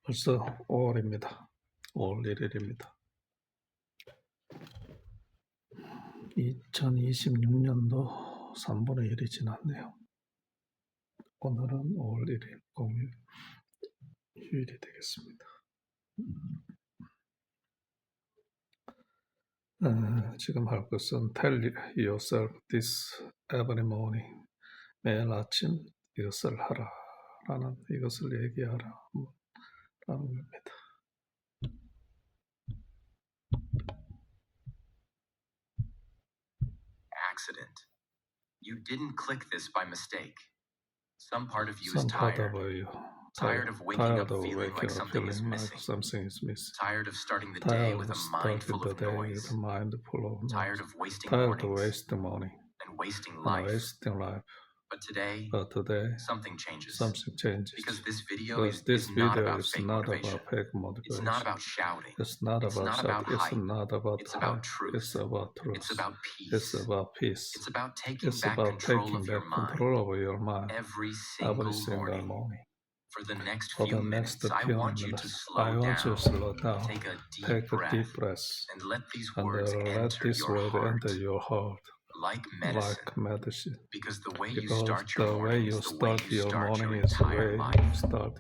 벌써 5월입니다. 5월 1일입니다. 2026년도 3분의 1이 지났네요. 오늘은 5월 1일 공휴일이 되겠습니다. 지금 할 것은 Tell yourself this every morning. 매일 아침 이것을 하라 라는, 이것을 얘기하라 라는 겁니다. Accident. You didn't click this by mistake. Some part of you is tired. Tired of waking up feeling like something is missing. Tired of starting the day with a mind full of noise. Tired of wasting mornings and wasting life. But today, something changes. Because this video is not about fake motivation. It's not about shouting. It's not about hype. It's about truth. It's about peace. It's about taking back control of your mind every single morning. For the next few minutes, I want you to slow down, take a deep breath, and let these words enter your heart. Like medicine. Because the way you start your morning is the way you start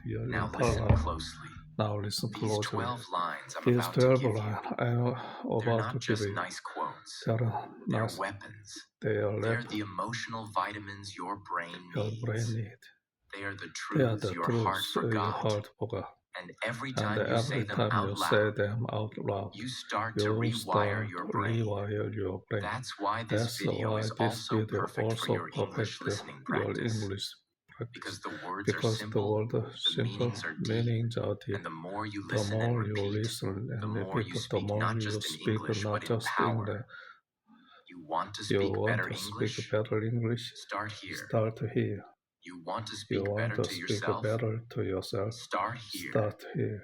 your entire life. Now listen closely. These 12 lines I'm about to give you, they're not just nice quotes. They're weapons. They're the emotional vitamins your brain needs. They are the truths your heart forgot. And every time you say them out loud, you start to rewire your brain. That's why this video is also perfect for your English listening practice. Because the words are simple, the meanings are deep, and the more you listen and repeat, the more you speak not just in English, but in power. You want to speak better English? Start here. You want to speak better to yourself? Start here.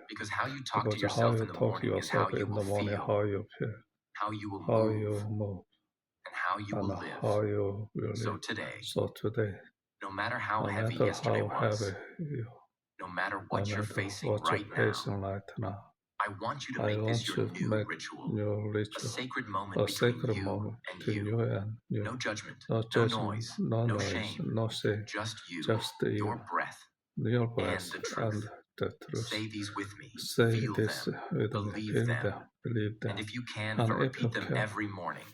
Because how you talk to yourself in the morning is how you will feel, how you will move, and how you will live. So today, no matter how heavy yesterday was, no matter what you're facing right now, I want you to make this your new ritual, a sacred moment between you and you. No judgment, no noise, no shame, just you, your breath, and the truth. Say these with me, feel them, believe them, and if you can, repeat them every morning,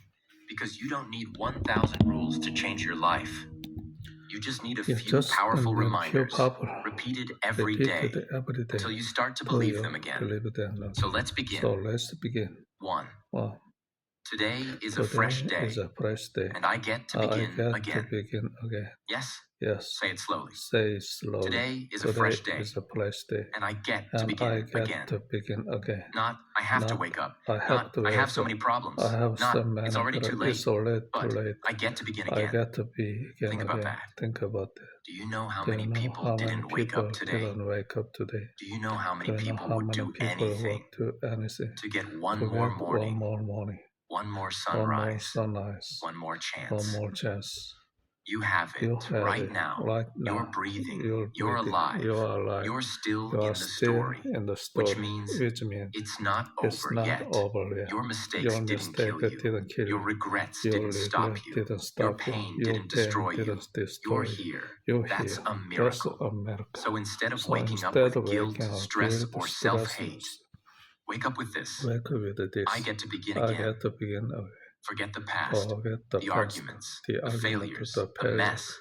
because you don't need 1,000 rules to change your life. You just need a few powerful reminders, repeated every day, until you start to believe them again. So let's begin. 1. Today is a fresh day, and I get to begin again. Yes? Say it slowly. Today is a fresh day, and I get to begin again. Not, I have to wake up. Not, I have so many problems. Not, it's already too late. But I get to begin again. Think about that. Do you know how many people didn't wake up today? Do you know how many people would do anything to get one more morning, one more sunrise, one more chance? You have it right now. You're breathing. You're alive. You're still in the story, which means it's not over yet. Your mistakes didn't kill you. Your regrets didn't stop you. Your pain didn't destroy you. You're here. That's a miracle. So instead of waking up with guilt, stress, or self-hate, wake up with this. I get to begin again. Forget the past, the arguments, the failures, the mess.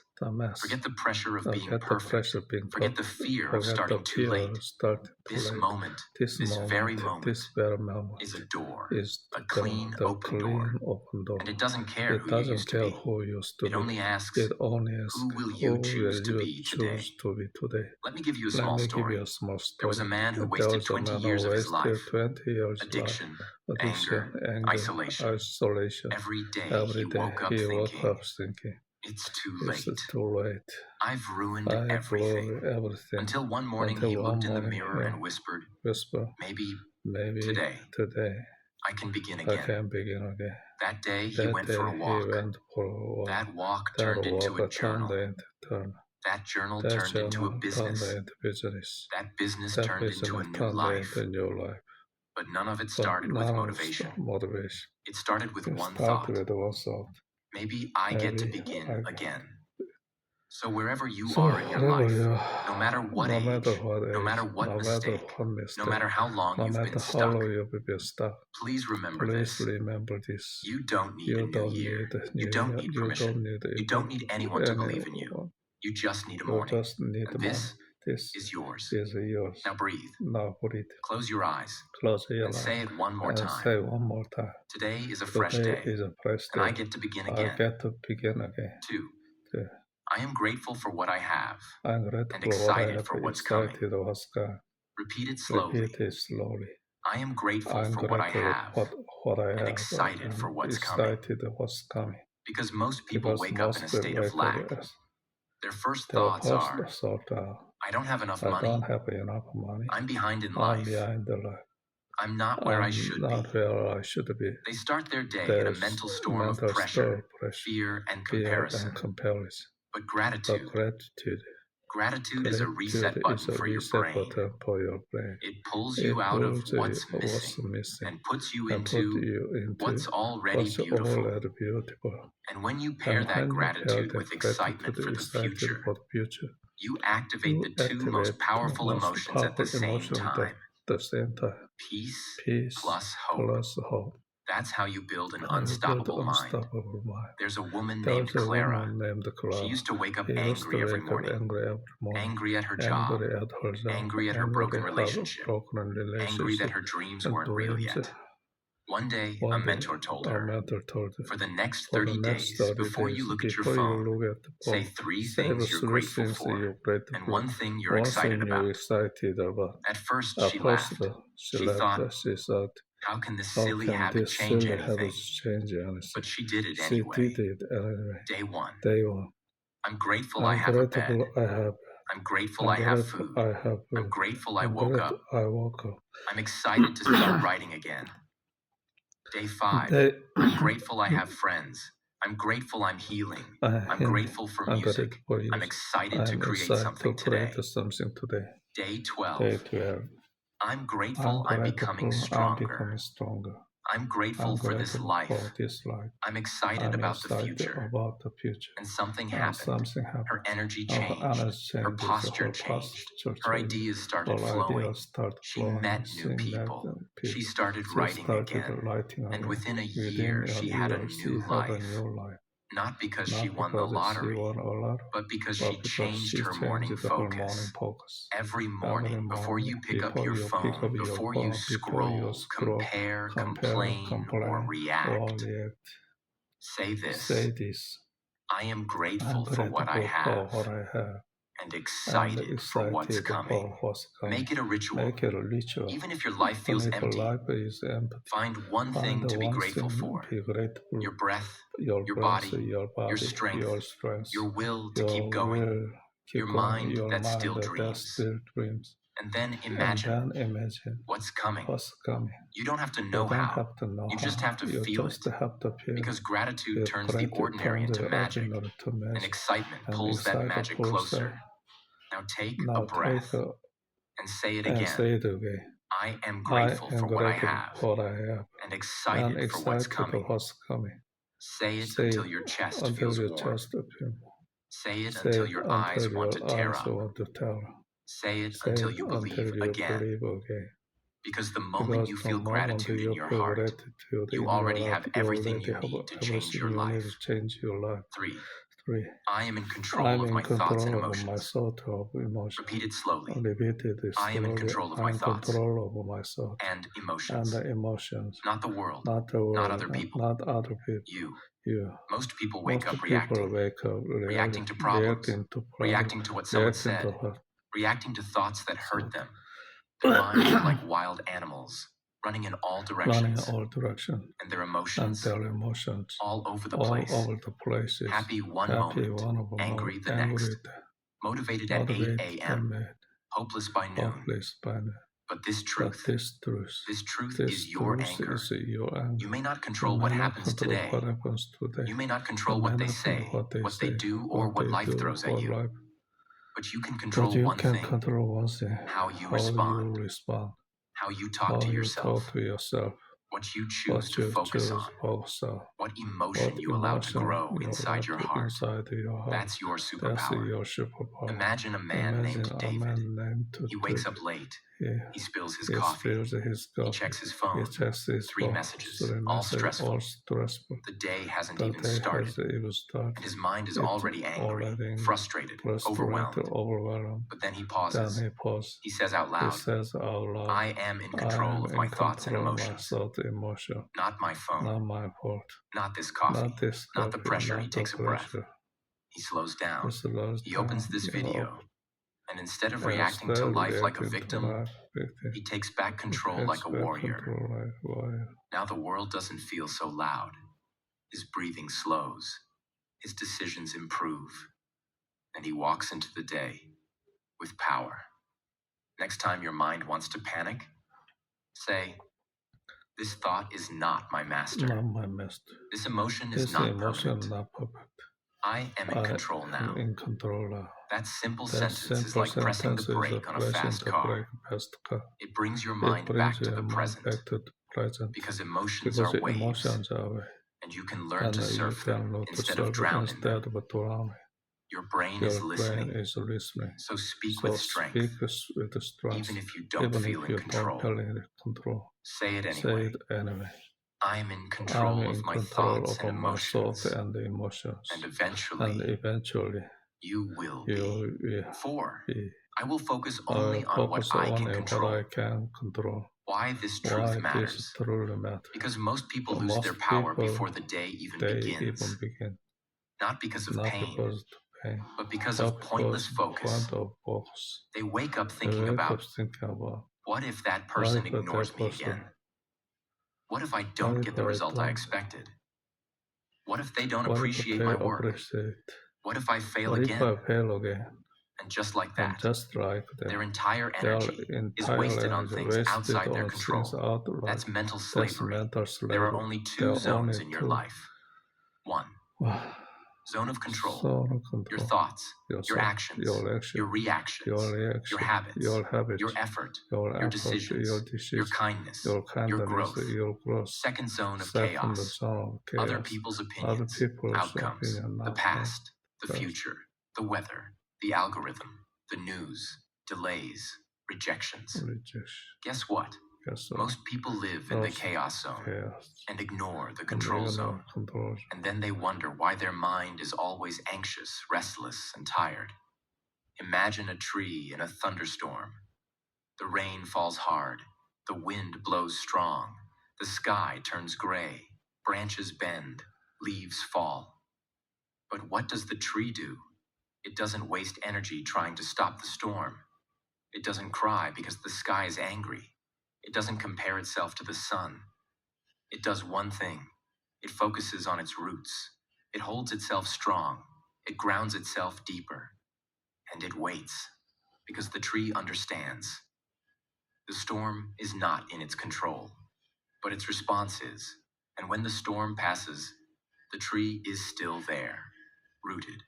Forget the pressure of being perfect. Forget the fear of starting too late. This moment, this very moment, is a door, a clean, open door. And it doesn't care who you used to be. It only asks, who will you choose to be today? Let me give you a small story. There was a man who wasted 20 years of his life. Addiction, anger, isolation. Every day he woke up thinking, it's too late. I've ruined everything. Until one morning he looked in the mirror and whispered, maybe today I can begin again. That day he went for a walk. That walk turned into a journal. That journal turned into a business. That business turned into a new life. But none of it started with motivation. It started with one thought. Maybe I get to begin again. So wherever you are in your life, no matter what age, no matter what mistake, no matter how long you've been stuck, please remember this. You don't need a new year. You don't need permission. You don't need anyone to believe in you. You just need a morning. And this is yours. Now breathe. Close your eyes. And say it one more time. Today is a fresh day. And I get to begin again. 2. I am grateful for what I have and excited for what's coming. Repeat it slowly. I am grateful for what I have and excited for what's coming. Because most people wake up in a state of lack. Their first thoughts are, I don't have enough money. I'm behind in life. I'm not where I should be. They start their day in a mental storm of pressure, fear, and comparison. But gratitude is a reset button for your brain. It pulls you out of what's missing and puts you into what's already beautiful. And when you pair that gratitude with excitement for the future, you activate the two most powerful emotions at the same time. Peace plus hope. That's how you build an unstoppable mind. There's a woman named Clara. She used to wake up angry every morning. Angry at her job. Angry at her broken relationship. Angry that her dreams weren't real yet. One day, a mentor told her, for the next 30 days, before you look at your phone, say 3 things you're grateful for and 1 thing you're excited about. At first, she laughed. She thought, how can this silly habit change anything? But she did it anyway. Day 1. I'm grateful I have a bed. I'm grateful I have food. I'm grateful I woke up. I'm excited to start writing again. Day 5. I'm grateful I have friends. I'm grateful I'm healing. I'm grateful for music. I'm excited to create something today. Day 12. I'm grateful I'm becoming stronger. I'm grateful for this life. I'm excited about the future. And something happened. Her energy changed. Her posture changed. Her ideas started flowing. She met new people. She started writing again. And within a year, she had a new life. Not because she won the lottery, but because she changed her morning focus. Every morning, before you pick up your phone, before you scroll, compare, complain, or react, say this. I am grateful for what I have and excited for what's coming. Make it a ritual. Even if your life feels empty, find one thing to be grateful for. Your breath, your body, your strength, your will to keep going, your mind that still dreams. And then imagine what's coming. You don't have to know how. You just have to feel it. Because gratitude turns the ordinary into magic, and excitement pulls that magic closer. Now take a breath and say it again. I am grateful for what I have and excited for what's coming. Say it until your chest feels warm. Say it until your eyes want to tear up. Say it until you believe again. Because the moment you feel gratitude in your heart, you already have everything you need to change your life. 3. I am in control of my thoughts and emotions. Repeat it slowly. I am in control of my thoughts and emotions. Not the world, not other people. You. Most people wake up reacting to problems, reacting to what someone said, reacting to thoughts that hurt them. Their minds are like wild animals, running in all directions, and their emotions all over the place. Happy one moment, angry the next, motivated at 8 a.m., hopeless by noon. But this truth is your anchor. You may not control what happens today. You may not control what they say, what they do, or what life throws at you. But you can control one thing. How you respond. How you talk to yourself. What you choose to focus on. What emotion you allow to grow inside your heart. That's your superpower. Imagine a man named David. He wakes up late. He spills his coffee. He checks his phone. 3 messages, all stressful. The day hasn't even started. And his mind is already angry, frustrated, overwhelmed. But then he pauses. He says out loud, I am in control of my thoughts and emotions. Not my phone. Not this coffee. Not the pressure. He takes a breath. He slows down. He opens this video. And instead of reacting to life like a victim, he takes back control like a warrior. Now the world doesn't feel so loud. His breathing slows. His decisions improve. And he walks into the day with power. Next time your mind wants to panic, say, this thought is not my master. This emotion is not perfect. I am in control now. That simple sentence is like pressing the brake on a fast car. It brings your mind back to the present. Because emotions are waves. And you can learn to surf them instead of drown in them. Your brain is listening. So speak with strength. Even if you don't feel in control. Say it anyway. I am in control of my thoughts and emotions. And eventually, you will be. 4. I will focus only on what I can control. Why this truth matters. Because most people lose their power before the day even begins. Not because of pain, but because of pointless focus. They wake up thinking about, what if that person ignores me again? What if I don't get the result I expected? What if they don't appreciate my work? What if I fail again? And just like that, their entire energy is wasted on things outside their control. That's mental slavery. There are only 2 zones in your life. 1. Zone of control. Your thoughts, your actions, your reactions, your habits, your effort, your decisions, your kindness, your growth. Second zone of chaos. Other people's opinions, outcomes, the past, the future, the weather, the algorithm, the news, delays, rejections. Guess what? Most people live in the chaos zone and ignore the control zone. And then they wonder why their mind is always anxious, restless, and tired. Imagine a tree in a thunderstorm. The rain falls hard. The wind blows strong. The sky turns gray. Branches bend. Leaves fall. But what does the tree do? It doesn't waste energy trying to stop the storm. It doesn't cry because the sky is angry. It doesn't compare itself to the sun. It does one thing. It focuses on its roots. It holds itself strong. It grounds itself deeper. And it waits, because the tree understands. The storm is not in its control, but its response is. And when the storm passes, the tree is still there, rooted,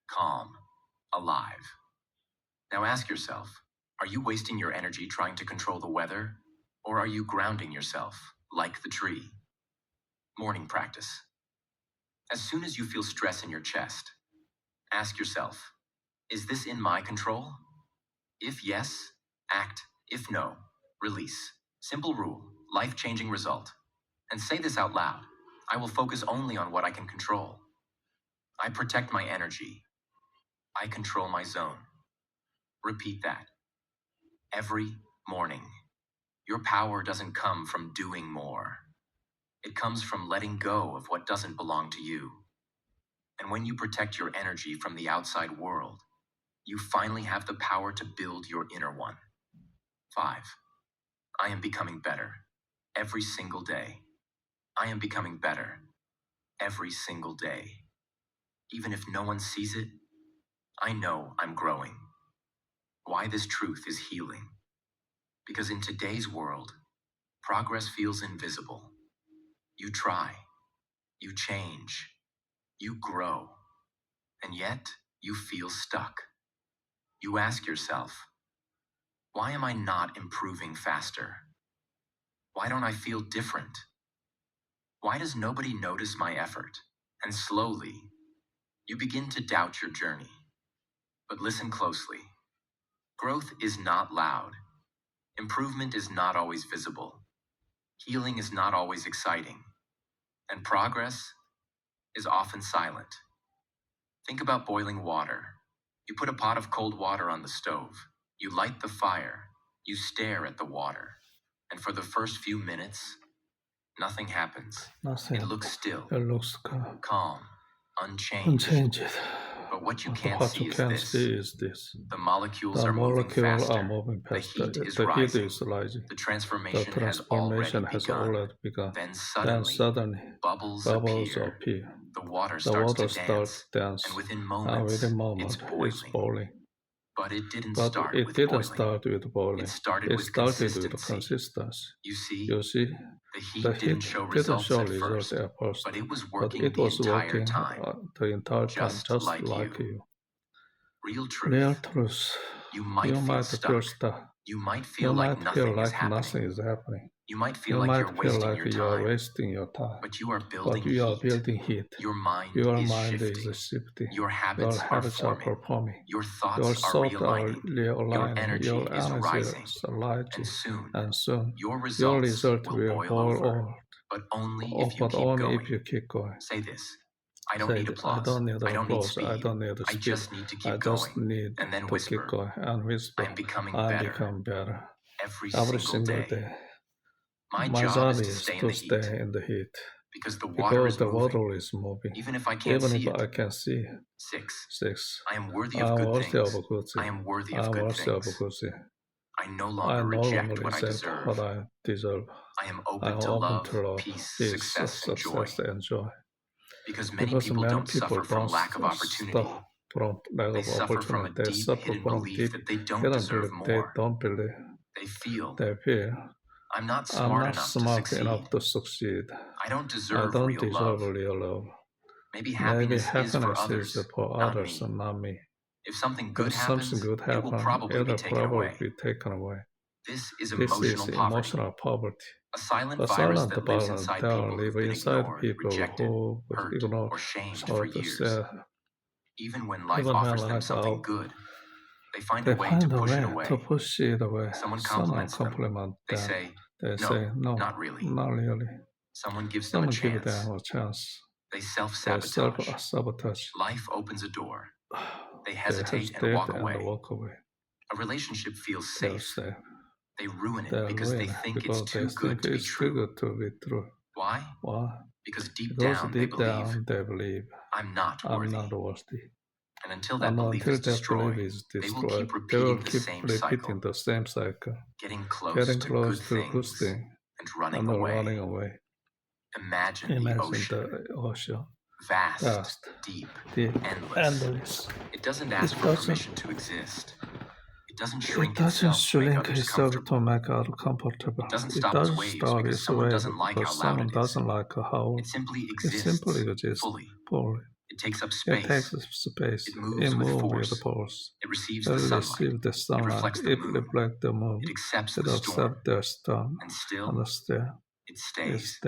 calm, alive. Now ask yourself, are you wasting your energy trying to control the weather? Or are you grounding yourself, like the tree? Morning practice. As soon as you feel stress in your chest, ask yourself, is this in my control? If yes, act. If no, release. Simple rule, life-changing result. And say this out loud. I will focus only on what I can control. I protect my energy. I control my zone. Repeat that. Every morning. Your power doesn't come from doing more. It comes from letting go of what doesn't belong to you. And when you protect your energy from the outside world, you finally have the power to build your inner one. 5. I am becoming better every single day. I am becoming better every single day. Even if no one sees it, I know I'm growing. Why this truth is healing. Because in today's world, progress feels invisible. You try, you change, you grow, and yet you feel stuck. You ask yourself, why am I not improving faster? Why don't I feel different? Why does nobody notice my effort? And slowly, you begin to doubt your journey. But listen closely. Growth is not loud. Improvement is not always visible. Healing is not always exciting. And progress is often silent. Think about boiling water. You put a pot of cold water on the stove. You light the fire. You stare at the water. And for the first few minutes, nothing happens. It looks still, calm, unchanged. But what you can't see is this. The molecules are moving faster. The heat is rising. The transformation has already begun. Then suddenly, bubbles appear. The water starts to dance. And within moments, it's boiling. But it didn't start with boiling. It started with consistency. You see, the heat didn't show results at first, but it was working the entire time, just like you. Real truth. You might feel stuck. You might feel like nothing is happening. You might feel like you're wasting your time. But you are building heat. Your mind is shifting. Your habits are forming. Your thoughts are realigning. Your energy is rising. And soon, your results will boil over. But only if you keep going. Say this. I don't need applause. I don't need speed. I just need to keep going. And then whisper. I'm becoming better. Every single day. My job is to stay in the heat. Because the water is moving. Even if I can't see it. 6. I am worthy of good things. I am worthy of good things. I no longer reject what I deserve. I am open to love, peace, success, and joy. Because many people don't suffer from lack of opportunity. They suffer from a deep hidden belief that they don't deserve more. They feel, I'm not smart enough to succeed. I don't deserve real love. Maybe happiness is for others and not me. If something good happens, it will probably be taken away. This is emotional poverty. A silent virus that lives inside people who've been ignored, rejected, hurt, or shamed for years. Even when life offers them something good, they find a way to push it away. Someone compliments them. They say, no, not really. Someone gives them a chance. They self-sabotage. Life opens a door. They hesitate and walk away. A relationship feels safe. They ruin it because they think it's too good to be true. Why? Because deep down they believe I'm not worthy. And until that belief is destroyed, they will keep repeating the same cycle. Getting close to good things and running away. Imagine the ocean. Vast, deep, endless. It doesn't ask for permission to exist. It doesn't shrink itself to make others comfortable. It doesn't stop its waves because someone doesn't like how loud it is. It simply exists fully. It takes up space. It moves with force. It receives the sunlight. It reflects the moon. It accepts the storm. And still, it stays.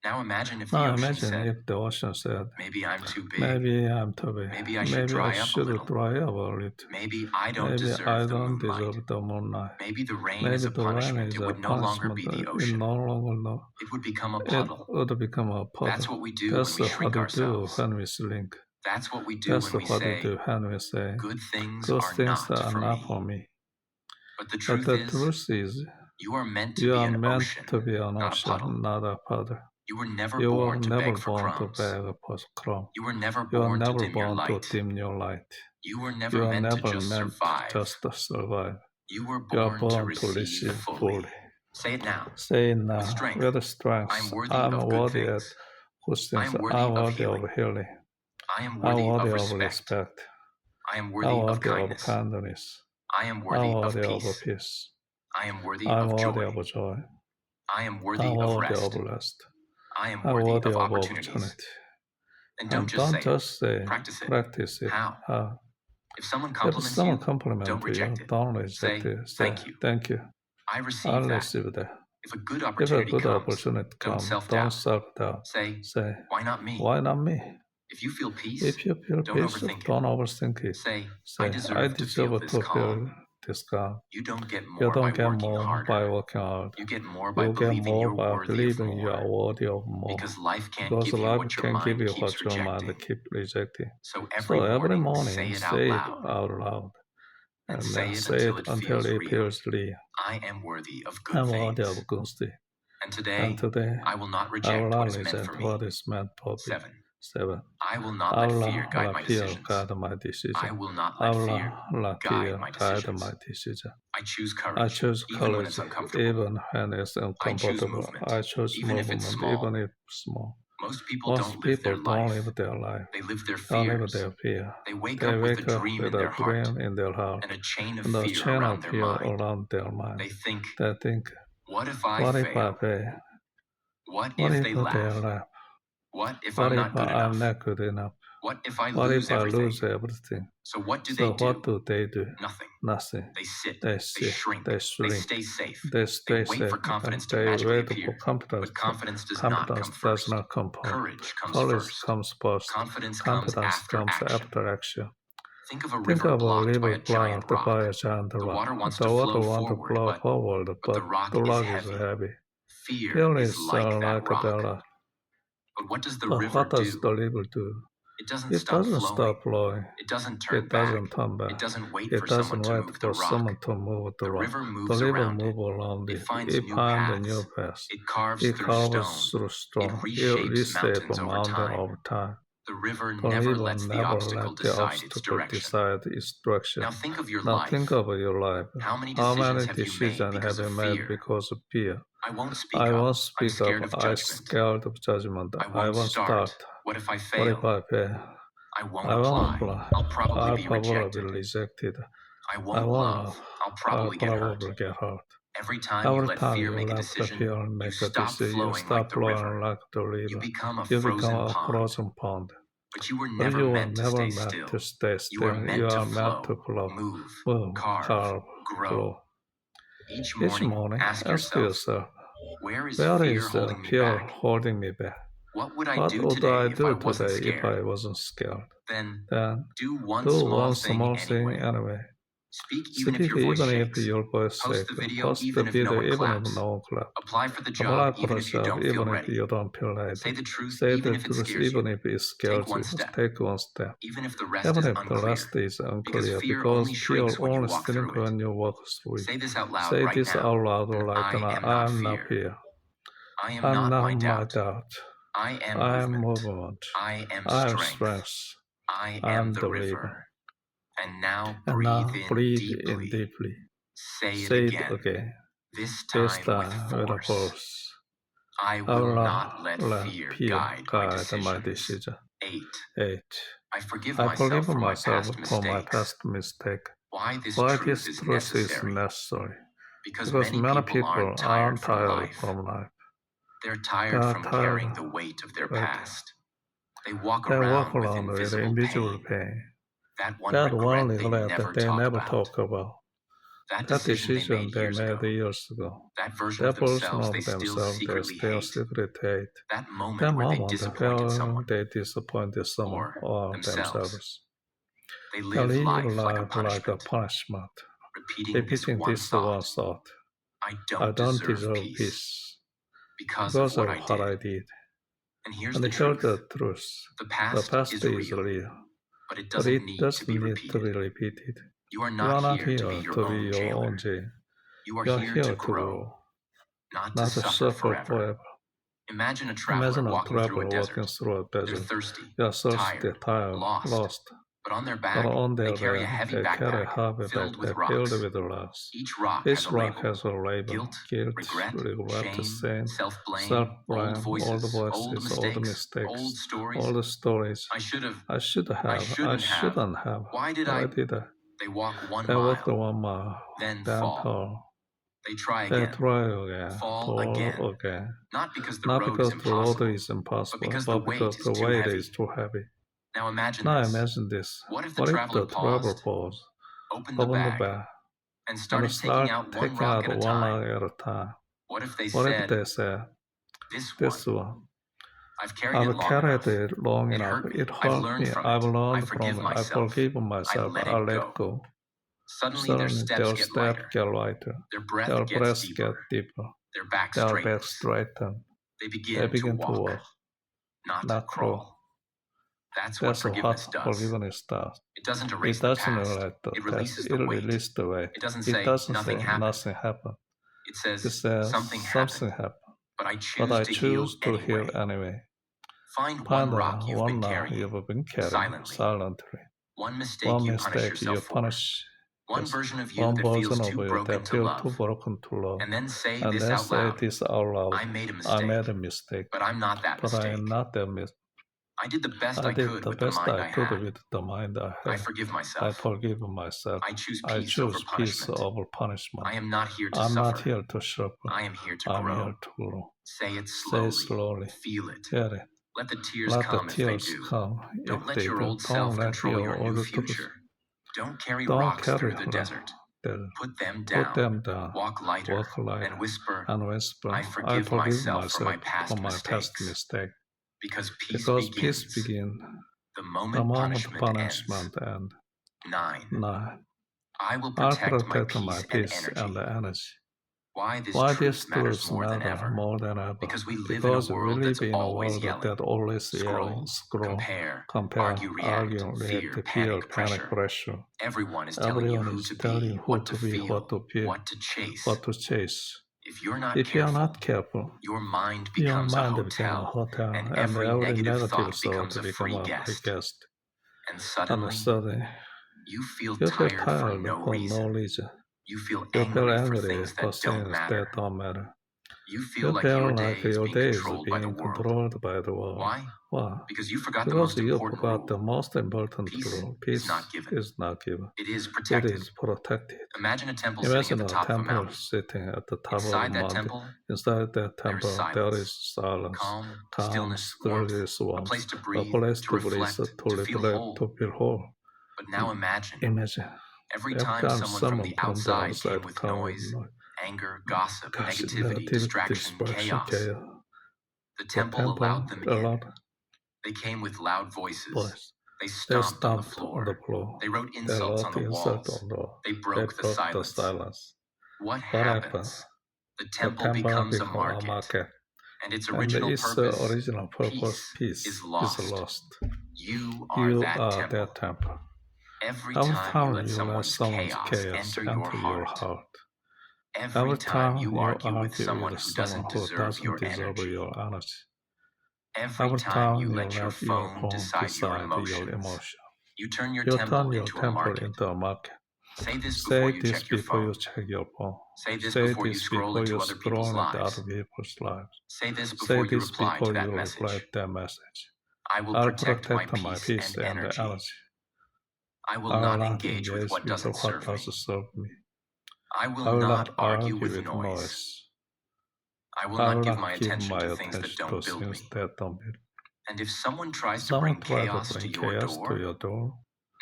Now imagine if the ocean said, maybe I'm too big. Maybe I should dry up a little. Maybe I don't deserve the moonlight. Maybe the rain is a punishment. It would no longer be the ocean. It would become a puddle. That's what we do when we shrink ourselves. That's what we do when we say, good things are not for me. But the truth is, you are meant to be an ocean, not a puddle. You were never born to beg for crumbs. You were never born to dim your light. You were never meant to just survive. You were born to receive fully. Say it now. With strength. I'm worthy of good things. I'm worthy of healing. I am worthy of respect. I am worthy of kindness. I am worthy of peace. I am worthy of joy. I am worthy of rest. I am worthy of opportunity. And don't just say it. Practice it. How? If someone If compliments someone you, compliments don't you, reject it. don't reject Say, it. Say, thank you. thank you. I I receive that. receive that. If a good If a opportunity good comes, opportunity don't comes, don't self-doubt. self-doubt. Say, Say, why not me? why not me? If you feel peace, If you feel don't peace, overthink it. don't overthink it. Say, Say, I deserve to feel this calm. this calm. You don't get You more by don't get working more harder. by working hard. You get more by You get believing more you're by worthy of believing you are more. worthy of more. Because life can't Because give you life what your can give mind you keeps what your mind rejecting. keeps rejecting. So So every morning, say it say it out loud. out loud. And And say then it until it feels real. I am worthy of good I'm worthy things. of good things. And And today, I will not reject what is meant for me. what is meant for me. 7. I will not I let will fear guide my decisions. guide my decision. I will not I let will fear let guide my guide my decisions. decision. I choose I courage, choose even when it's courage, uncomfortable. even when it's uncomfortable. movement, I choose even if movement, it's small. even if small. Most people Most don't people live don't their life. live their life. They live their They live fears. their fear. They wake They up with wake a up dream with in a their heart dream in their heart and a chain of and a fear chain around of their fear mind. around their mind. They think, They think, what if I what if I fail? fail? What What if if they they laugh? laugh? What if What I'm if not good I'm enough? not good enough? What if I What lose if I everything? lose everything? So what do So they what do? do they do? Nothing. Nothing. They sit. They They sit. shrink. They They shrink. stay safe. They stay They wait safe. for confidence to They magically wait appear. for confidence. But confidence does Confidence not come does first. not come first. Courage comes Courage first. comes first. Confidence Confidence comes comes after action. after action. Think of a Think river of a blocked by river a giant blocked by a rock. giant The rock. water wants The to water flow wants to flow forward, but but the the rock rock is is heavy. heavy. Fear Fear is is like that like the rock. rock. But what does the But river what does do? the river do? It doesn't It stop doesn't flowing. stop flowing. It doesn't turn It doesn't back. turn back. It doesn't wait It for doesn't someone to wait move for the rock. someone to move the The rock. river moves The river around it. moves around It it. finds It new finds a paths. new path. It carves It through carves stone. through stone. It It reshapes reshapes mountains over mountain time. over time. The river The never river lets the never obstacle let the decide its obstacle direction. decide its direction. Now think of your Now life. think of your life. How many How decisions many have you made decisions because have of you made fear? because of fear? I won't speak I up. won't I'm speak scared up. of I'm judgment. scared of judgment. I won't start. What if I What if fail? I fail? I won't I won't apply. I'll probably be rejected. rejected. I I won't won't love. I'll probably get hurt. get hurt. Every time you Every let time fear you make a let the decision, fear you make a stop decision, you flowing like stop the flowing river. like the You river. become a You frozen become a pond. frozen pond. But you were But never you were meant to never stay meant still. to stay You still. are meant You to are meant to flow, flow, move, carve, grow. grow. Each Each morning, morning, ask yourself, where is where fear is holding me fear back? holding me back? What would I What do would I today if do I wasn't today if I scared? wasn't scared? Then Then do one do small one thing small thing anyway. anyway. Speak even if Speak your voice even if shakes. your voice Post shakes. the video Post even the if no video one even claps. if no one claps. Apply for the Apply job for even the if you job don't feel even if ready. you don't feel ready. Say the truth Say even the if it truth scares even you. if it scares Take one you. step. Take one step. Even if the rest Even is if the unclear. rest is unclear, Fear because only fear shrinks when you only walk shrinks through it. when you walk through it. Say this out loud Say right this now. out loud right I now. am I not am not fear. fear. I am I am not not my my doubt. doubt. I am I am movement. movement. I am I am strength. strength. I I am am the the river. river. And now And breathe now in breathe in deeply. deeply. Say Say it it again. again. This This time time with a with force. force. I I will will not let let fear fear guide my decision. 8. 8. I forgive I myself forgive for my myself past for my mistakes. past mistake. Why this Why truth this is truth is necessary. necessary. Because Because many people aren't tired from life. from life. They're tired from carrying the weight of their past. They walk around with invisible pain. That one regret they never talk about. That decision they made years ago. That version of themselves they still secretly hate. That moment where they disappointed someone or themselves. They live life like a punishment, repeating this one thought. I don't deserve peace because of what I did. And here's the truth. The past is real, but it doesn't need to be repeated. You are not here to be your own jailer. You are here to grow, not to suffer forever. Imagine a traveler walking through a desert. They're thirsty, tired, lost. But on their back, they carry a heavy backpack filled with rocks. Each rock has a label. Guilt, regret, shame, self-blame, old voices, old mistakes, old stories. I shouldn't have. Why did I? They walk 1 mile, then fall. They try again, fall again. Not because the road is impossible, but because the weight is too heavy. Now imagine this. What if the traveler paused, opened the bag, and started taking out one rock at a time? What if they said, this one, I've carried it long enough. It hurt me. I've learned from it. I forgive myself. I let go. Suddenly their steps get lighter. Their breaths get deeper. Their back straighten. They begin to walk, not crawl. That's what forgiveness does. It doesn't erase the past. It releases the weight. It doesn't say nothing happened. It says something happened. But I choose to heal anyway. Find one rock you've been carrying silently. One mistake you punish. One version of you that feels too broken to love. And then say this out loud. I made a mistake. But I'm not that mistake. I did the best I could with the mind I had. I forgive myself. I choose peace over punishment. I am not here to suffer. I am here to grow. Say it slowly. Feel it. Let the tears come if they do. Don't let your old self control your new future. Don't carry rocks through the desert. Put them down. Walk lighter. And whisper, I forgive myself for my past mistake. Because peace begins the moment punishment ends. 9. I will protect my peace and energy. Why this truth matters more than ever? Because we live in a world that always yells, scroll, compare, argue, react, fear, panic, pressure. Everyone is telling you who to be, what to feel, what to chase. If you're not careful, your mind becomes a hotel, and every negative thought becomes a free guest. And suddenly, you feel tired for no reason. You feel angry for things that don't matter. You feel like your day is being controlled by the world. Why? Because you forgot the most important rule. Peace is not given. It is protected. Imagine a temple sitting at the top of a mountain. Inside that temple, there is silence. Calm, stillness, warmth, a place to breathe, to reflect, to feel whole. But now imagine every time someone from the outside came with noise, anger, gossip, negativity, distraction, chaos. The temple allowed them in. They came with loud voices. They stomped on the floor. They wrote insults on the walls. They broke the silence. What happens? The temple becomes a market. And its original purpose, peace, is lost. You are that temple. Every time you let someone's chaos enter your heart. Every time you argue with someone who doesn't deserve your energy. Every time you let your phone decide your emotions. You turn your temple into a market. Say this before you check your phone. Say this before you scroll into other people's lives. Say this before you reply to that message. I will protect my peace and energy. I will not engage with what doesn't serve me. I will not argue with noise. I will not give my attention to things that don't build me. And if someone tries to bring chaos to your door,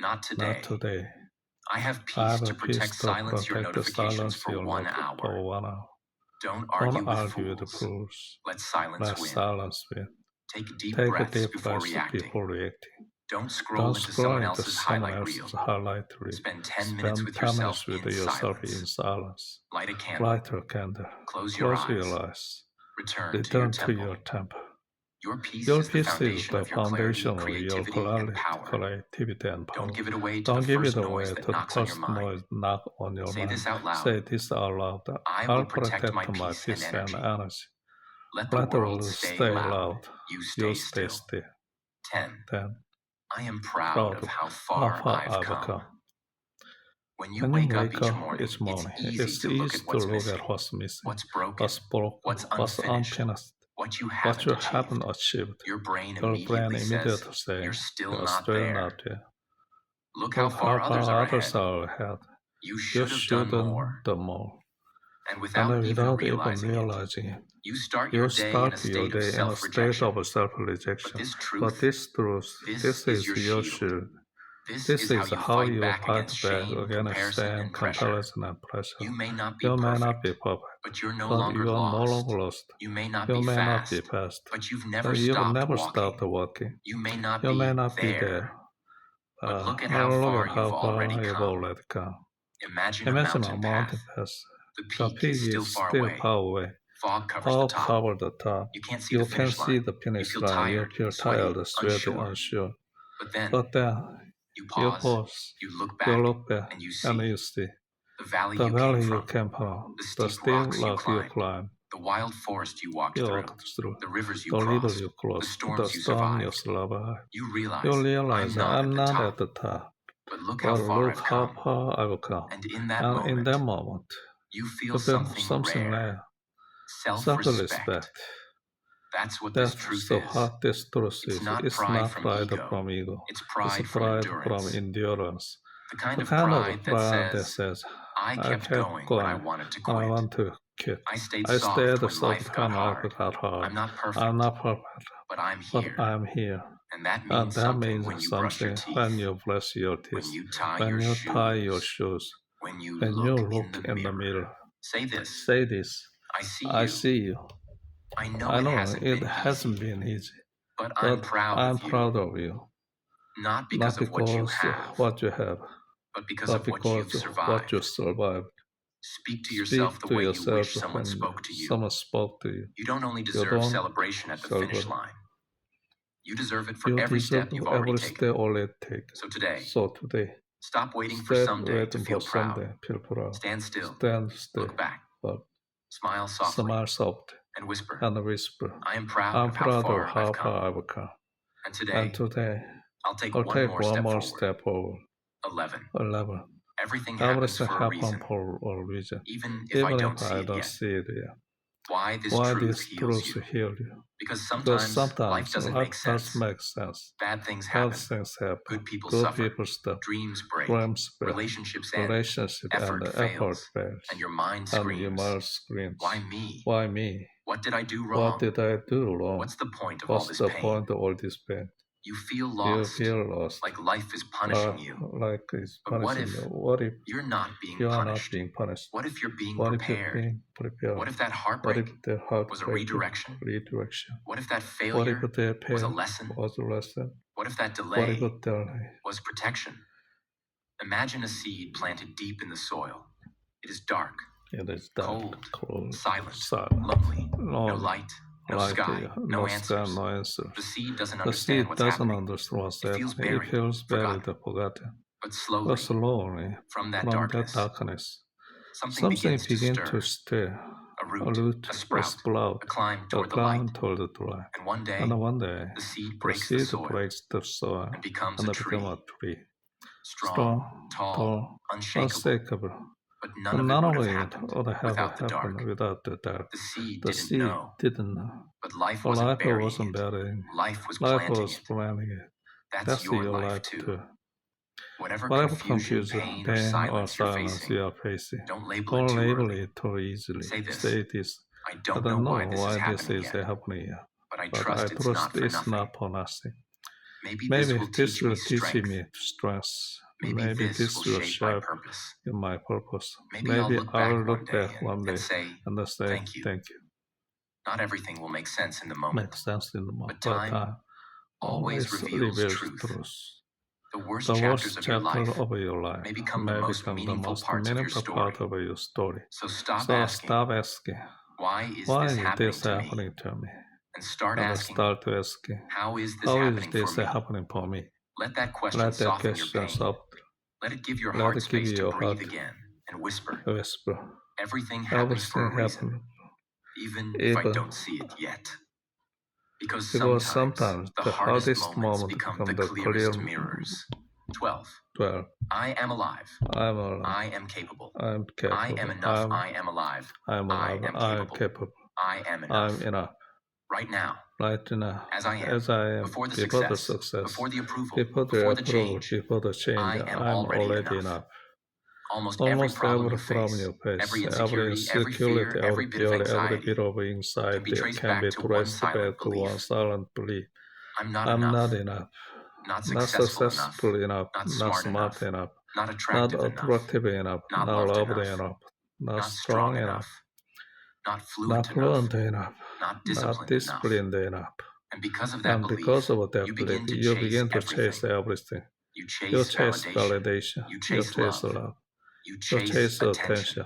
not today. I have peace to silence your notifications for 1 hour. Don't argue with fools. Let silence win. Take deep breaths before reacting. Don't scroll into someone else's highlight reel. Spend 10 minutes with yourself in silence. Light a candle. Close your eyes. Return to your temple. Your peace is the foundation of your creativity and power. Don't give it away to the first noise knock on your mind. Say this out loud. I'll protect my peace and energy. Let the world stay loud. You stay still. 10. I am proud of how far I've come. When you wake up each morning, it's easy to look at what's missing, what's broken, what's unfinished, what you haven't achieved. Your brain immediately says, you're still not there. Look how far others are ahead. You should have done more. And without even realizing it, you start your day in a state of self-rejection. But this truth, this is your shield. This is how you fight back against shame, comparison, and pressure. You may not be perfect, but you're no longer lost. You may not be fast, but you've never stopped walking. You may not be there, but look at how far you've already come. Imagine a mountain pass. The peak is still far away. Fog covers the top. You can't see the finish line. You feel tired, sweaty, unsure. But then you pause, you look back, and you see the valley you came from, the steep rock you climbed, the wild forest you walked through, the rivers you crossed, the storms you survived. You realize I'm not at the top, but look how far I've come. And in that moment, you feel something rare, self-respect. That's what this truth is. It's not pride from ego. It's pride from endurance. The kind of pride that says, I kept going when I wanted to quit. I stayed soft when life got hard. I'm not perfect, but I'm here. And that means something when you brush your teeth, when you brush your teeth, when you tie your shoes, when you look in the mirror. Say this. I see you. I know it hasn't been easy, but I'm proud of you. Not because of what you have, but because of what you survived. Speak to yourself the way you wish someone spoke to you. You don't only deserve celebration at the finish line. You deserve it for every step you've already taken. So today, stop waiting for someday to feel proud. Stand still. Look back. Smile softly. And whisper, I am proud of how far I've come. And today, I'll take one more step forward. 11. Everything happens for a reason. Even if I don't see it yet. Why this truth heals you? Because sometimes life doesn't make sense. Bad things happen. Good people suffer. Dreams break. Relationships end. Effort fails. And your mind screams. Why me? What did I do wrong? What's the point of all this pain? You feel lost. Like life is punishing you. But what if you're not being punished? What if you're being prepared? What if that heartbreak was a redirection? What if that failure was a lesson? What if that delay was protection? Imagine a seed planted deep in the soil. It is dark. Cold, silent, lonely, no light, no sky, no answers. The seed doesn't understand what's happening. It feels buried, forgotten. But slowly, from that darkness, something begins to stir. A root, a sprout, a climb toward the light. And one day, the seed breaks the soil and becomes a tree. Strong, tall, unshakable. But none of it would have happened without the dark. The seed didn't know. But life wasn't burying. Life was planting it. That's your life too. Whatever confusion, pain, or silence you are facing, don't label it too easily. Say this. I don't know why this is happening yet. But I trust it's not for nothing. Maybe this will teach me strength. Maybe this will shape my purpose. Maybe I'll look back one day and say thank you. Not everything will make sense in the moment. But time always reveals truth. The worst chapters of your life may become the most meaningful parts of your story. So stop asking, why is this happening to me? And start asking, how is this happening for me? Let that question soften your pain. Let it give your heart space to breathe again and whisper. Everything happens for a reason, even if I don't see it yet. Because sometimes the hardest moments become the clearest mirrors. 12. I am alive. I am capable. I am enough. I am alive. I am capable. I am enough. Right now, as I am, before the success, before the approval, before the change, I am already enough. Almost every problem you face, every insecurity, every bit of anxiety can be traced back to one silent belief. I'm not enough, not successful enough, not smart enough, not attractive enough, not loved enough, not strong enough, not fluent enough, not disciplined enough. And because of that belief, you begin to chase everything. You chase validation. You chase love. You chase attention.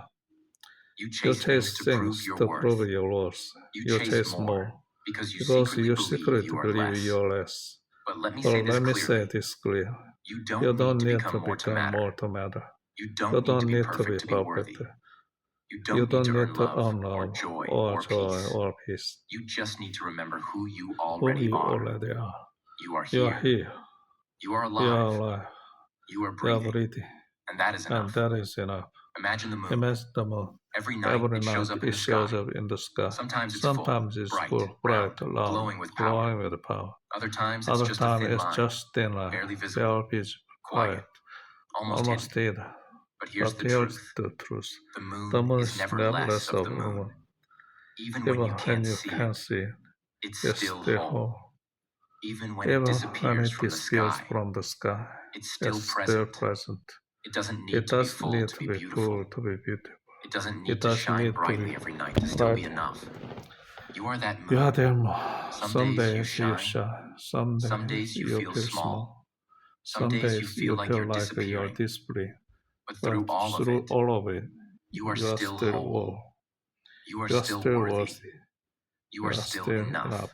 You chase things to prove your worth. You chase more because you secretly believe you are less. But let me say this clearly. You don't need to become more to matter. You don't need to be perfect. You don't need to earn love or joy or peace. You just need to remember who you already are. You are here. You are alive. You are breathing. And that is enough. Imagine the moon. Every night it shows up in the sky. Sometimes it's full, bright, loud, glowing with power. Other times it's just thin line, barely visible, quiet, almost hidden. But here's the truth. The moon is never less of the moon. Even when you can't see it, it's still whole. Even when it disappears from the sky, it's still present. It doesn't need to be beautiful. It doesn't need to shine brightly every night to still be enough. You are that moon. Some days you shine. Some days you feel small. Some days you feel like you're disappearing. But through all of it, you are still whole. You are still worthy. You are still enough.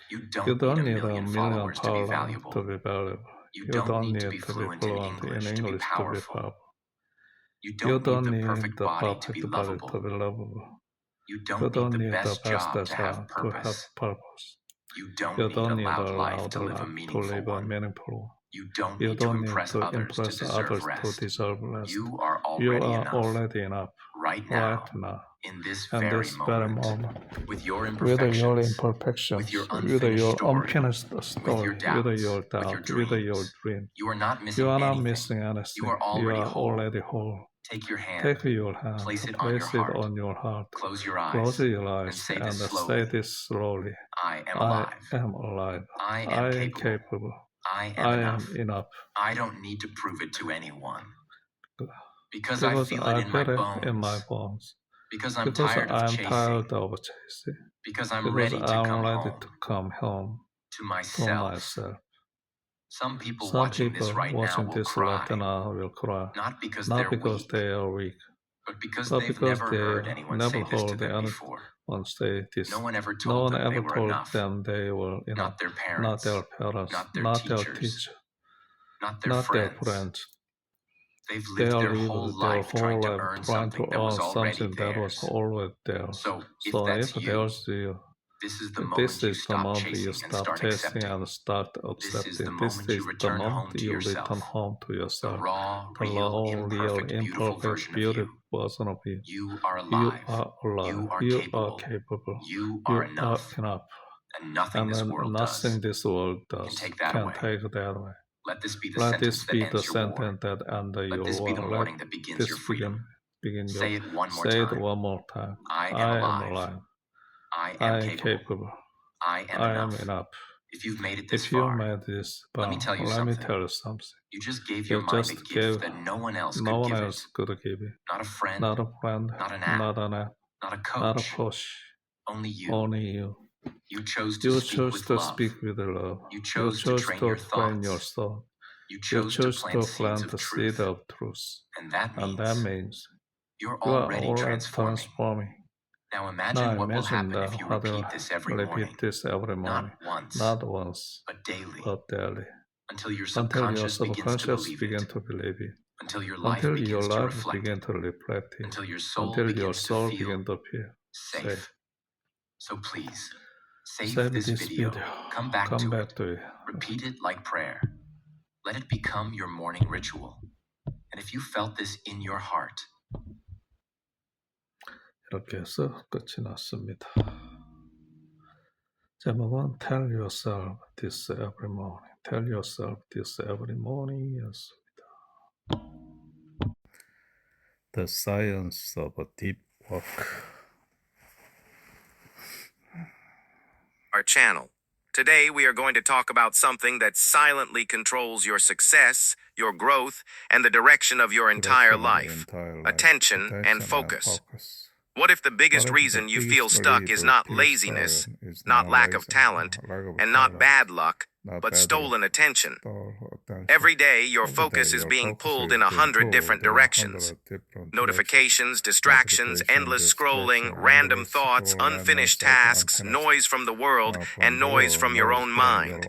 You don't need a million followers to be valuable. You don't need to be fluent in English to be powerful. You don't need the perfect body to be lovable. You don't need the best job to have purpose. You don't need a loud life to live a meaningful one. You don't need to impress others to deserve rest. You are already enough. Right now. In this very moment, with your imperfections, with your unfinished story, with your doubts, with your dreams, you are not missing anything. You are already whole. Take your hand, place it on your heart, close your eyes, and say this slowly. I am alive. I am capable. I am enough. I don't need to prove it to anyone. Because I feel it in my bones. Because I'm tired of chasing. Because I'm ready to come home to myself. Some people watching this right now will cry. Not because they are weak, but because they've never heard anyone say this to them before. No one ever told them they were enough. Not their parents, not their teachers, not their friends. They've lived their whole life trying to earn something that was already theirs. So if that's you, this is the moment you stop chasing and start accepting. This is the moment you return home to yourself. The raw, real, imperfect, beautiful version of you. You are alive. You are capable. You are enough. And nothing this world does can take that away. Let this be the sentence that ends your war. Let this be the morning that begins your freedom. Say it one more time. I am alive. I am capable. I am enough. If you've made it this far, let me tell you something. You just gave your mind a gift that no one else could give it. Not a friend, not an app, not a coach. Only you. You chose to speak with love. You chose to train your thoughts. You chose to plant the seed of truth. And that means you're already transforming. Now imagine what will happen if you repeat this every morning. Not once, but daily. Until your subconscious begins to believe it. Until your life begins to reflect it. Until your soul begins to feel safe. So please, save this video. Come back to it. Repeat it like prayer. Let it become your morning ritual. And if you felt this in your heart, 이렇게 해서 끝이 났습니다. 제목은 Tell yourself this every morning. Tell yourself this every morning 였습니다. The Science of Deep Work. Our channel. Today we are going to talk about something that silently controls your success, your growth, and the direction of your entire life. Attention and focus. What if the biggest reason you feel stuck is not laziness, not lack of talent, and not bad luck, but stolen attention? Every day, your focus is being pulled in 100 different directions. Notifications, distractions, endless scrolling, random thoughts, unfinished tasks, noise from the world, and noise from your own mind.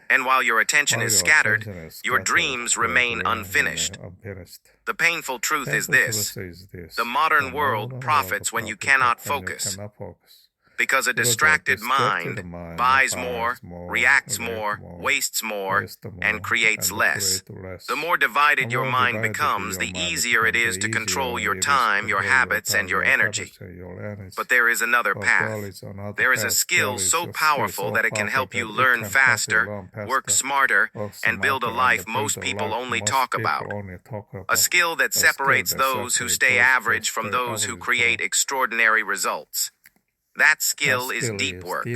And while your attention is scattered, your dreams remain unfinished. The painful truth is this: the modern world profits when you cannot focus. Because a distracted mind buys more, reacts more, wastes more, and creates less. The more divided your mind becomes, the easier it is to control your time, your habits, and your energy. But there is another path. There is a skill so powerful that it can help you learn faster, work smarter, and build a life most people only talk about. A skill that separates those who stay average from those who create extraordinary results. That skill is deep work.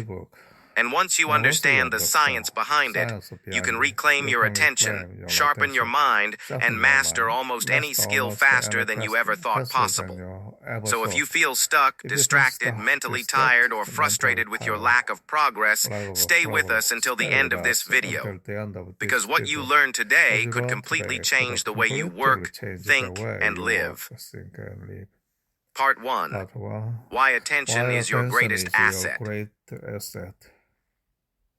And once you understand the science behind it, you can reclaim your attention, sharpen your mind, and master almost any skill faster than you ever thought possible. So if you feel stuck, distracted, mentally tired, or frustrated with your lack of progress, stay with us until the end of this video. Because what you learn today could completely change the way you work, think, and live. Part 1. Why attention is your greatest asset.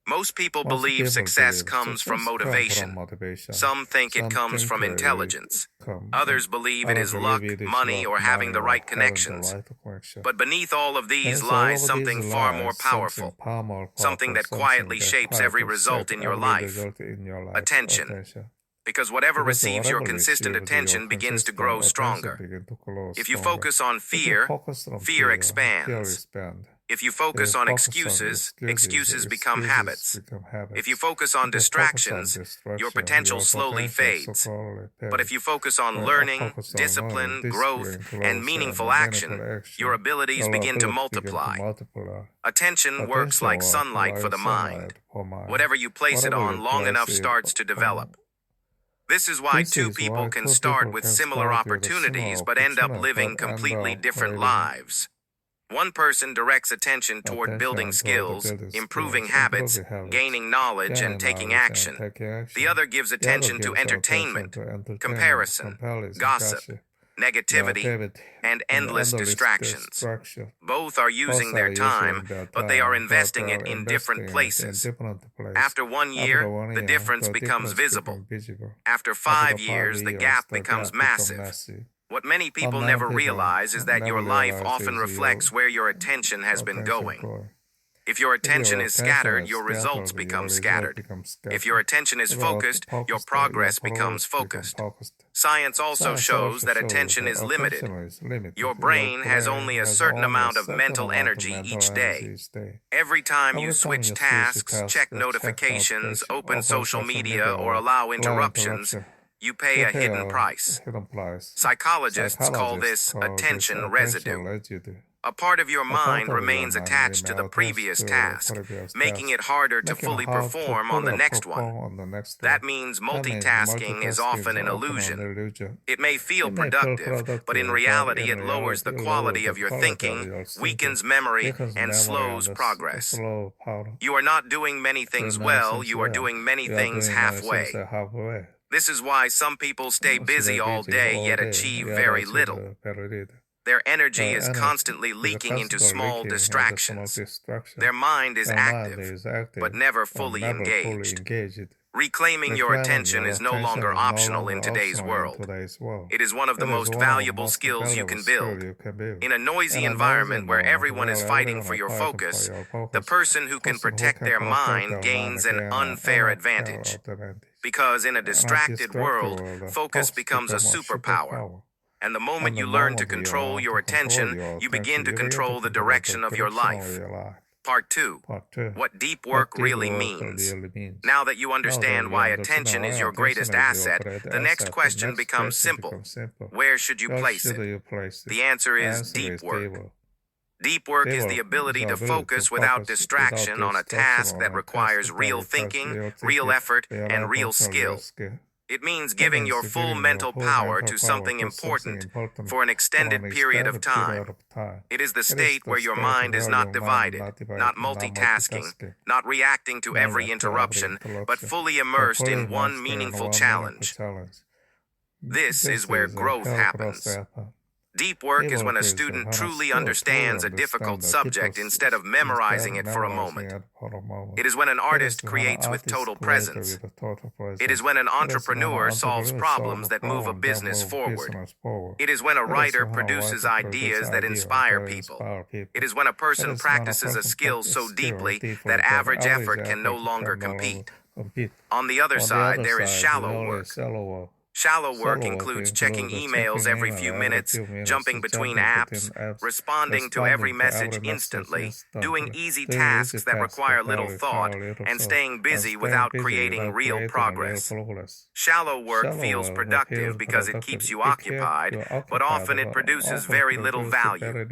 Most people believe success comes from motivation. Some think it comes from intelligence. Others believe it is luck, money, or having the right connections. But beneath all of these lies something far more powerful, something that quietly shapes every result in your life: attention. Because whatever receives your consistent attention begins to grow stronger. If you focus on fear, fear expands. If you focus on excuses, excuses become habits. If you focus on distractions, your potential slowly fades. But if you focus on learning, discipline, growth, and meaningful action, your abilities begin to multiply. Attention works like sunlight for the mind. Whatever you place it on long enough starts to develop. This is why two people can start with similar opportunities but end up living completely different lives. One person directs attention toward building skills, improving habits, gaining knowledge, and taking action. The other gives attention to entertainment, comparison, gossip, negativity, and endless distractions. Both are using their time, but they are investing it in different places. After 1 year, the difference becomes visible. After 5 years, the gap becomes massive. What many people never realize is that your life often reflects where your attention has been going. If your attention is scattered, your results become scattered. If your attention is focused, your progress becomes focused. Science also shows that attention is limited. Your brain has only a certain amount of mental energy each day. Every time you switch tasks, check notifications, open social media, or allow interruptions, you pay a hidden price. Psychologists call this attention residue. A part of your mind remains attached to the previous task, making it harder to fully perform on the next one. That means multitasking is often an illusion. It may feel productive, but in reality it lowers the quality of your thinking, weakens memory, and slows progress. You are not doing many things well, you are doing many things halfway. This is why some people stay busy all day yet achieve very little. Their energy is constantly leaking into small distractions. Their mind is active, but never fully engaged. Reclaiming your attention is no longer optional in today's world. It is one of the most valuable skills you can build. In a noisy environment where everyone is fighting for your focus, the person who can protect their mind gains an unfair advantage. Because in a distracted world, focus becomes a superpower. And the moment you learn to control your attention, you begin to control the direction of your life. Part 2. What deep work really means. Now that you understand why attention is your greatest asset, the next question becomes simple. Where should you place it? The answer is deep work. Deep work is the ability to focus without distraction on a task that requires real thinking, real effort, and real skill. It means giving your full mental power to something important for an extended period of time. It is the state where your mind is not divided, not multitasking, not reacting to every interruption, but fully immersed in one meaningful challenge. This is where growth happens. Deep work is when a student truly understands a difficult subject instead of memorizing it for a moment. It is when an artist creates with total presence. It is when an entrepreneur solves problems that move a business forward. It is when a writer produces ideas that inspire people. It is when a person practices a skill so deeply that average effort can no longer compete. On the other side, there is shallow work. Shallow work includes checking emails every few minutes, jumping between apps, responding to every message instantly, doing easy tasks that require little thought, and staying busy without creating real progress. Shallow work feels productive because it keeps you occupied, but often it produces very little value.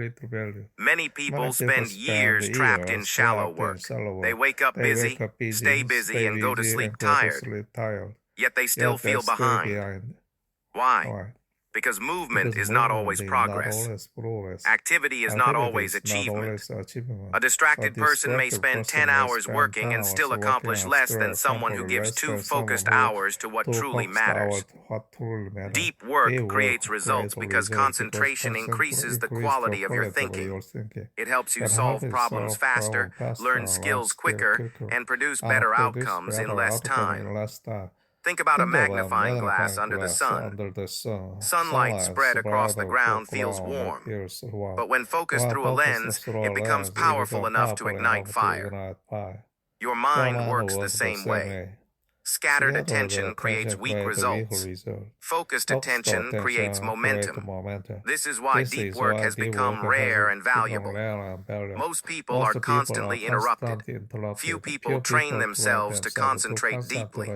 Many people spend years trapped in shallow work. They wake up busy, stay busy, and go to sleep tired. Yet they still feel behind. Why? Because movement is not always progress. Activity is not always achievement. A distracted person may spend 10 hours working and still accomplish less than someone who gives 2 focused hours to what truly matters. Deep work creates results because concentration increases the quality of your thinking. It helps you solve problems faster, learn skills quicker, and produce better outcomes in less time. Think about a magnifying glass under the sun. Sunlight spread across the ground feels warm, but when focused through a lens, it becomes powerful enough to ignite fire. Your mind works the same way. Scattered attention creates weak results. Focused attention creates momentum. This is why deep work has become rare and valuable. Most people are constantly interrupted. Few people train themselves to concentrate deeply.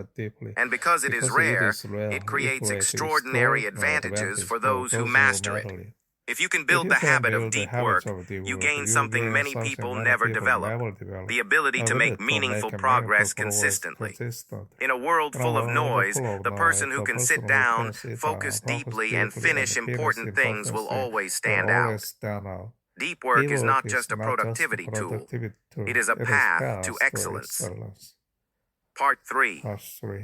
And because it is rare, it creates extraordinary advantages for those who master it. If you can build the habit of deep work, you gain something many people never develop, the ability to make meaningful progress consistently. In a world full of noise, the person who can sit down, focus deeply, and finish important things will always stand out. Deep work is not just a productivity tool, it is a path to excellence. Part 3.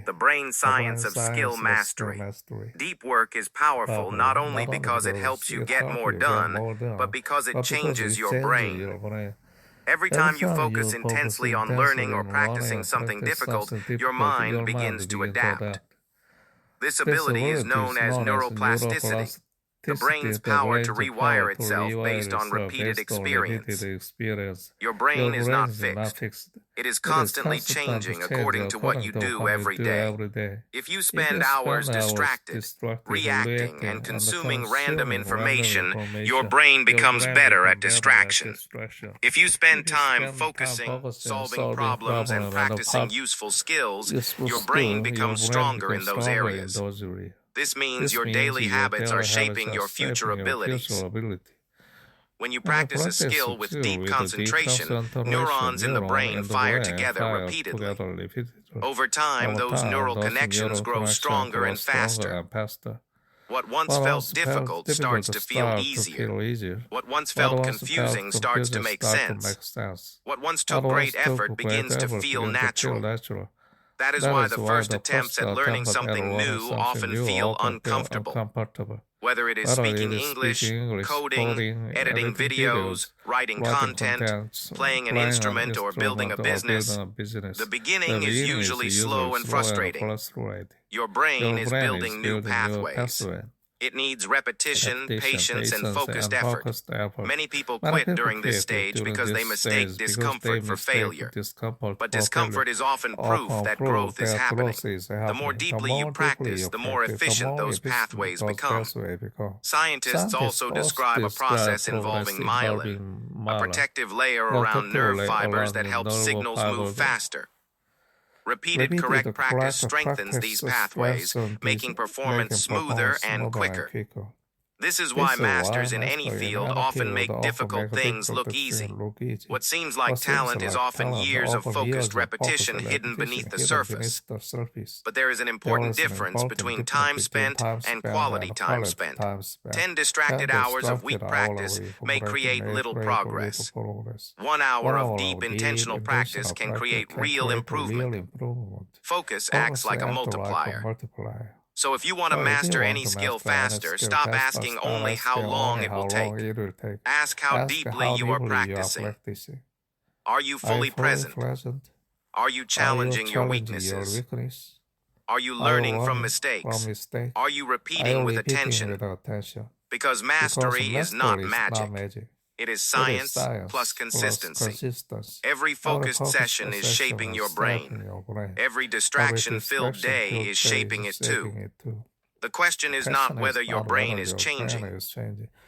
The brain science of skill mastery. Deep work is powerful not only because it helps you get more done, but because it changes your brain. Every time you focus intensely on learning or practicing something difficult, your mind begins to adapt. This ability is known as neuroplasticity, the brain's power to rewire itself based on repeated experience. Your brain is not fixed. It is constantly changing according to what you do every day. If you spend hours distracted, reacting, and consuming random information, your brain becomes better at distraction. If you spend time focusing, solving problems, and practicing useful skills, your brain becomes stronger in those areas. This means your daily habits are shaping your future abilities. When you practice a skill with deep concentration, neurons in the brain fire together repeatedly. Over time, those neural connections grow stronger and faster. What once felt difficult starts to feel easier. What once felt confusing starts to make sense. What once took great effort begins to feel natural. That is why the first attempts at learning something new often feel uncomfortable. Whether it is speaking English, coding, editing videos, writing content, playing an instrument, or building a business, the beginning is usually slow and frustrating. Your brain is building new pathways. It needs repetition, patience, and focused effort. Many people quit during this stage because they mistake discomfort for failure. But discomfort is often proof that growth is happening. The more deeply you practice, the more efficient those pathways become. Scientists also describe a process involving myelin. a protective layer around nerve fibers that helps signals move faster. Repeated correct practice strengthens these pathways, making performance smoother and quicker. This is why masters in any field often make difficult things look easy. What seems like talent is often years of focused repetition hidden beneath the surface. But there is an important difference between time spent and quality time spent. 10 distracted hours of weak practice may create little progress. 1 hour of deep intentional practice can create real improvement. Focus acts like a multiplier. So if you want to master any skill faster, stop asking only how long it will take. Ask how deeply you are practicing. Are you fully present? Are you challenging your weaknesses? Are you learning from mistakes? Are you repeating with attention? Because mastery is not magic. It is science plus consistency. Every focused session is shaping your brain. Every distraction-filled day is shaping it too. The question is not whether your brain is changing.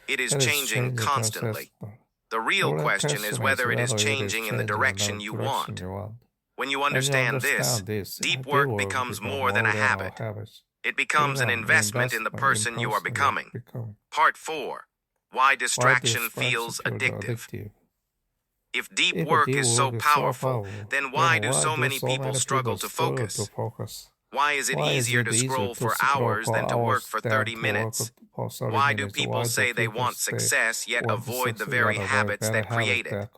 It is changing constantly. The real question is whether it is changing in the direction you want. When you understand this, deep work becomes more than a habit. It becomes an investment in the person you are becoming. Part 4. Why distraction feels addictive. If deep work is so powerful, then why do so many people struggle to focus? Why is it easier to scroll for hours than to work for 30 minutes? Why do people say they want success yet avoid the very habits that create it?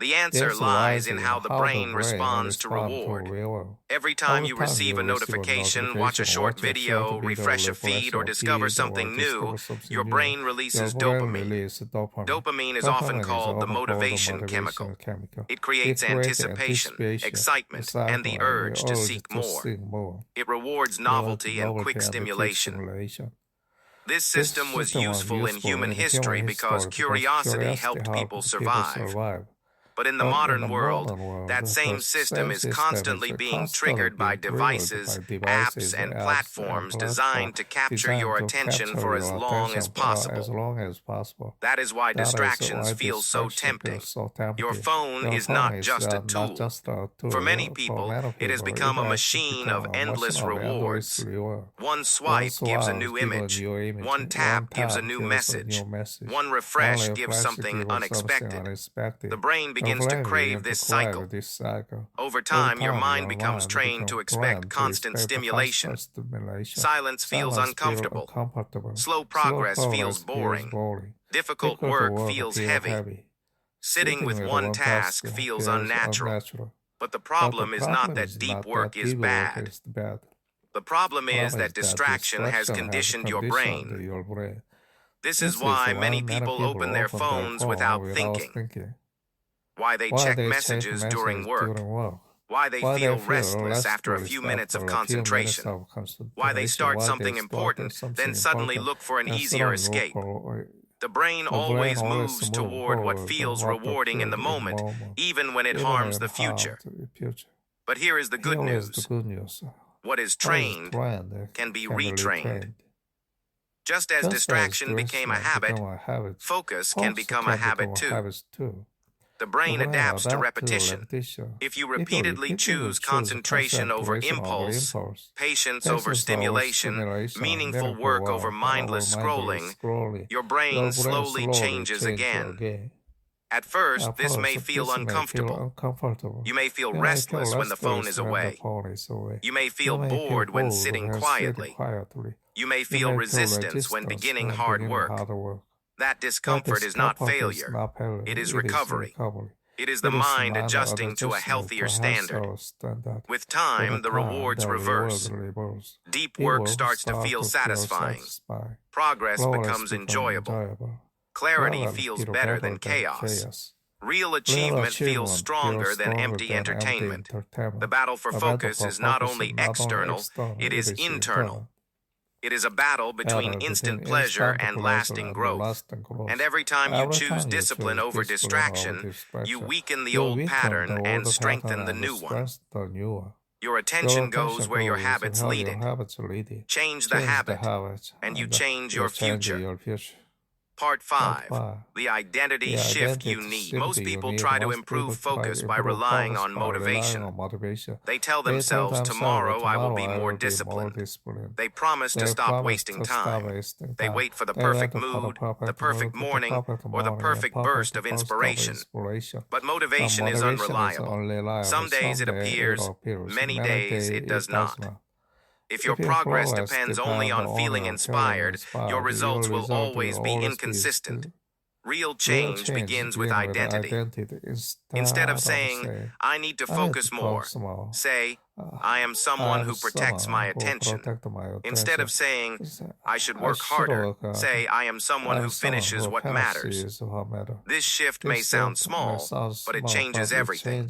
The answer lies in how the brain responds to reward. Every time you receive a notification, watch a short video, refresh a feed, or discover something new, your brain releases dopamine. Dopamine is often called the motivation chemical. It creates anticipation, excitement, and the urge to seek more. It rewards novelty and quick stimulation. This system was useful in human history because curiosity helped people survive. But in the modern world, that same system is constantly being triggered by devices, apps, and platforms designed to capture your attention for as long as possible. That is why distractions feel so tempting. Your phone is not just a tool. For many people, it has become a machine of endless rewards. One swipe gives a new image. One tap gives a new message. One refresh gives something unexpected. The brain begins to crave this cycle. Over time, your mind becomes trained to expect constant stimulation. Silence feels uncomfortable. Slow progress feels boring. Difficult work feels heavy. Sitting with one task feels unnatural. But the problem is not that deep work is bad. The problem is that distraction has conditioned your brain. This is why many people open their phones without thinking. Why they check messages during work. Why they feel restless after a few minutes of concentration. Why they start something important, then suddenly look for an easier escape. The brain always moves toward what feels rewarding in the moment, even when it harms the future. But here is the good news. What is trained can be retrained. Just as distraction became a habit, focus can become a habit too. The brain adapts to repetition. If you repeatedly choose concentration over impulse, patience over stimulation, meaningful work over mindless scrolling, your brain slowly changes again. At first, this may feel uncomfortable. You may feel restless when the phone is away. You may feel bored when sitting quietly. You may feel resistance when beginning hard work. That discomfort is not failure. It is recovery. It is the mind adjusting to a healthier standard. With time, the rewards reverse. Deep work starts to feel satisfying. Progress becomes enjoyable. Clarity feels better than chaos. Real achievement feels stronger than empty entertainment. The battle for focus is not only external, it is internal. It is a battle between instant pleasure and lasting growth. And every time you choose discipline over distraction, you weaken the old pattern and strengthen the new one. Your attention goes where your habits lead it. Change the habit, and you change your future. Part 5. The identity shift you need. Most people try to improve focus by relying on motivation. They tell themselves tomorrow I will be more disciplined. They promise to stop wasting time. They wait for the perfect mood, the perfect morning, or the perfect burst of inspiration. But motivation is unreliable. Some days it appears, many days it does not. If your progress depends only on feeling inspired, your results will always be inconsistent. Real change begins with identity. Instead of saying, I need to focus more, say, I am someone who protects my attention. Instead of saying, I should work harder, say, I am someone who finishes what matters. This shift may sound small, but it changes everything.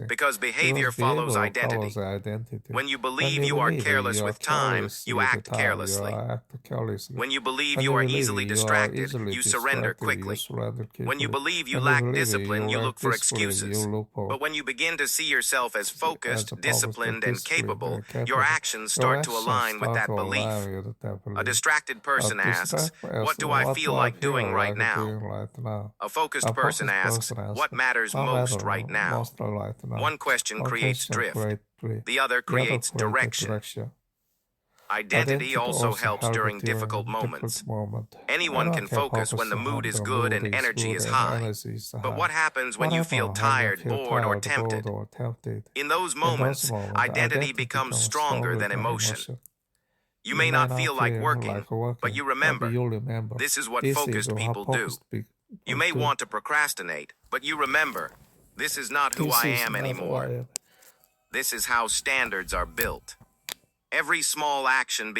Because behavior follows identity. When you believe you are careless with time, you act carelessly. When you believe you are easily distracted, you surrender quickly. When you believe you lack discipline, you look for excuses. But when you begin to see yourself as focused, disciplined, and capable, your actions start to align with that belief. A distracted person asks, what do I feel like doing right now? A focused person asks, what matters most right now? One question creates drift. The other creates direction. Identity also helps during difficult moments. Anyone can focus when the mood is good and energy is high. But what happens when you feel tired, bored, or tempted? In those moments, identity becomes stronger than emotion. You may not feel like working, but you remember, this is what focused people do. You may want to procrastinate, but you remember, this is not who I am anymore. This is how standards are built. Every small action